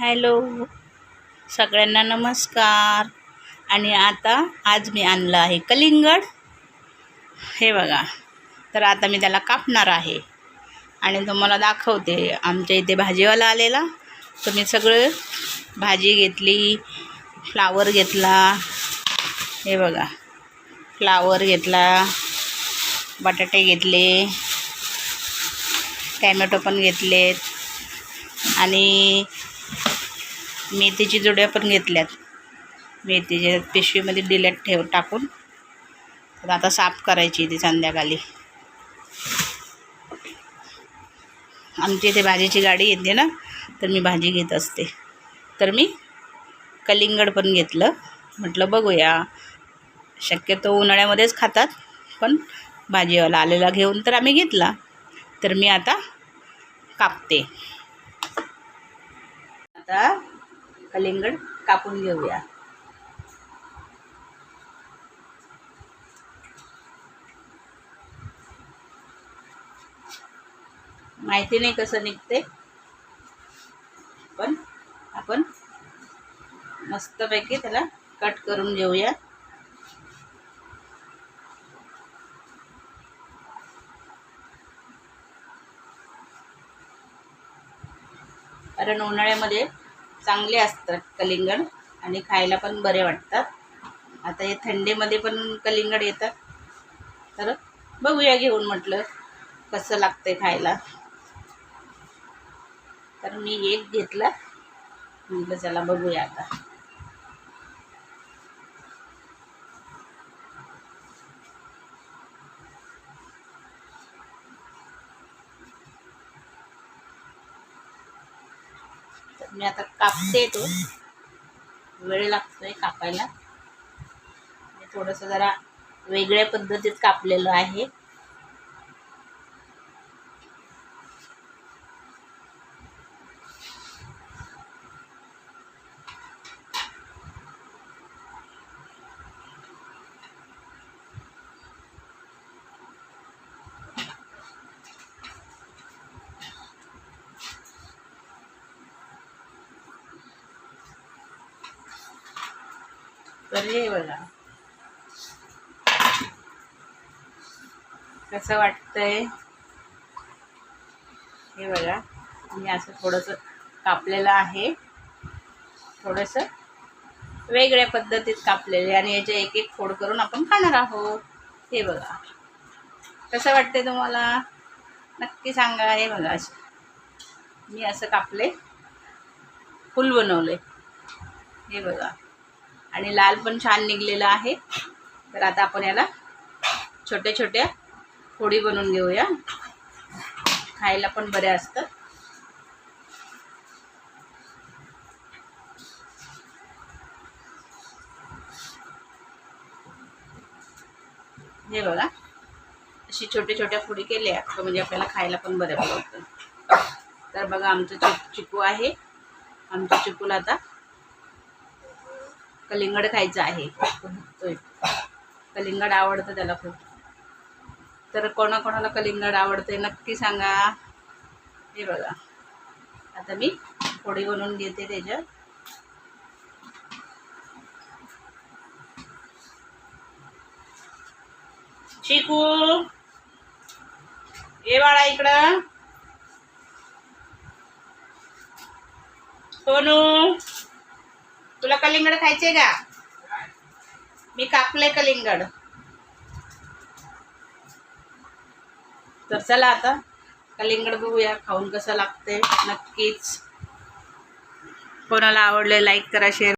Hello, सगळ्यांना नमस्कार. आणि आज मी आणलं आहे कलिंगड. हे बघा. तर आता मी त्याला कापणार आहे आणि तुम्हाला दाखवते. आमच्या इथे भाजीवाला आलेला, तर मी सगळं भाजी घेतली. फ्लावर घेतला, हे बघा, फ्लावर घेतला, बटाटे घेतले, टॅमॅटो पण घेतलेत आणि मेथीची जोड्या पण घेतल्यात. मेथीच्या पिशवीमध्ये टाकून. तर आता साफ करायची ती संध्याकाळी. आमची इथे भाजीची गाडी येते ना, तर मी भाजी घेत असते. तर मी कलिंगड पण घेतलं. म्हटलं बघूया, शक्यतो उन्हाळ्यामध्येच खातात, पण भाजीवाला आलेला घेऊन तर आम्ही घेतला. तर मी आता कापते. आता कलिंगड कापून घेऊया. माहिती नाही कसं निघते, पण आपण मस्तपैकी त्याला कट करून घेऊया. कारण उन्हाळ्यामध्ये चांगले असतात कलिंगड आणि खायला पण बरे वाटतात. आता हे थंडीमध्ये पण कलिंगड येतात, तर बघूया घेऊन, म्हटलं कसं लागतंय खायला. तर मी एक घेतला, म्हटलं चला बघूया आता. तर मी आता कापते. तो वेळ लागतोय कापायला. थोडंसं जरा वेगळ्या पद्धतीत कापलेलं आहे. तर हे बघा कसं वाटतंय. हे बघा, मी असं थोडंसं कापलेलं आहे. थोडंसं वेगळ्या पद्धतीत कापलेले आणि याचे एक एक फोड करून आपण खाणार आहोत. हे बघा कसं वाटतंय तुम्हाला, नक्की सांगा. हे बघा, मी असं कापले, फुल बनवले. हे बघा, आणि लाल पण छान निघलेलं आहे. तर आता आपण याला छोट्या छोट्या फोडी बनवून घेऊया. खायला पण बरे असतात. हे बघा, अशी छोट्या छोट्या फोडी केल्या म्हणजे आपल्याला खायला पण बरं पडतं. तर बघा, आमचं चिकू आहे. आमच्या चिकूला आता कलिंगड खायचं आहे. कलिंगड आवडतं त्याला खूप. तर कोणाकोणाला कलिंगड आवडते नक्की सांगा. हे बघा, आता मी फोडी बनवून घेते त्याच्यात. चिकू, ये बाळा इकडं. सोनू, तुला कलिंगड खायचे का? मी कापले कलिंगड. तर चला आता कलिंगड बघूया खाऊन कसं लागते. नक्कीच कोणाला आवडले लाईक करा, शेअर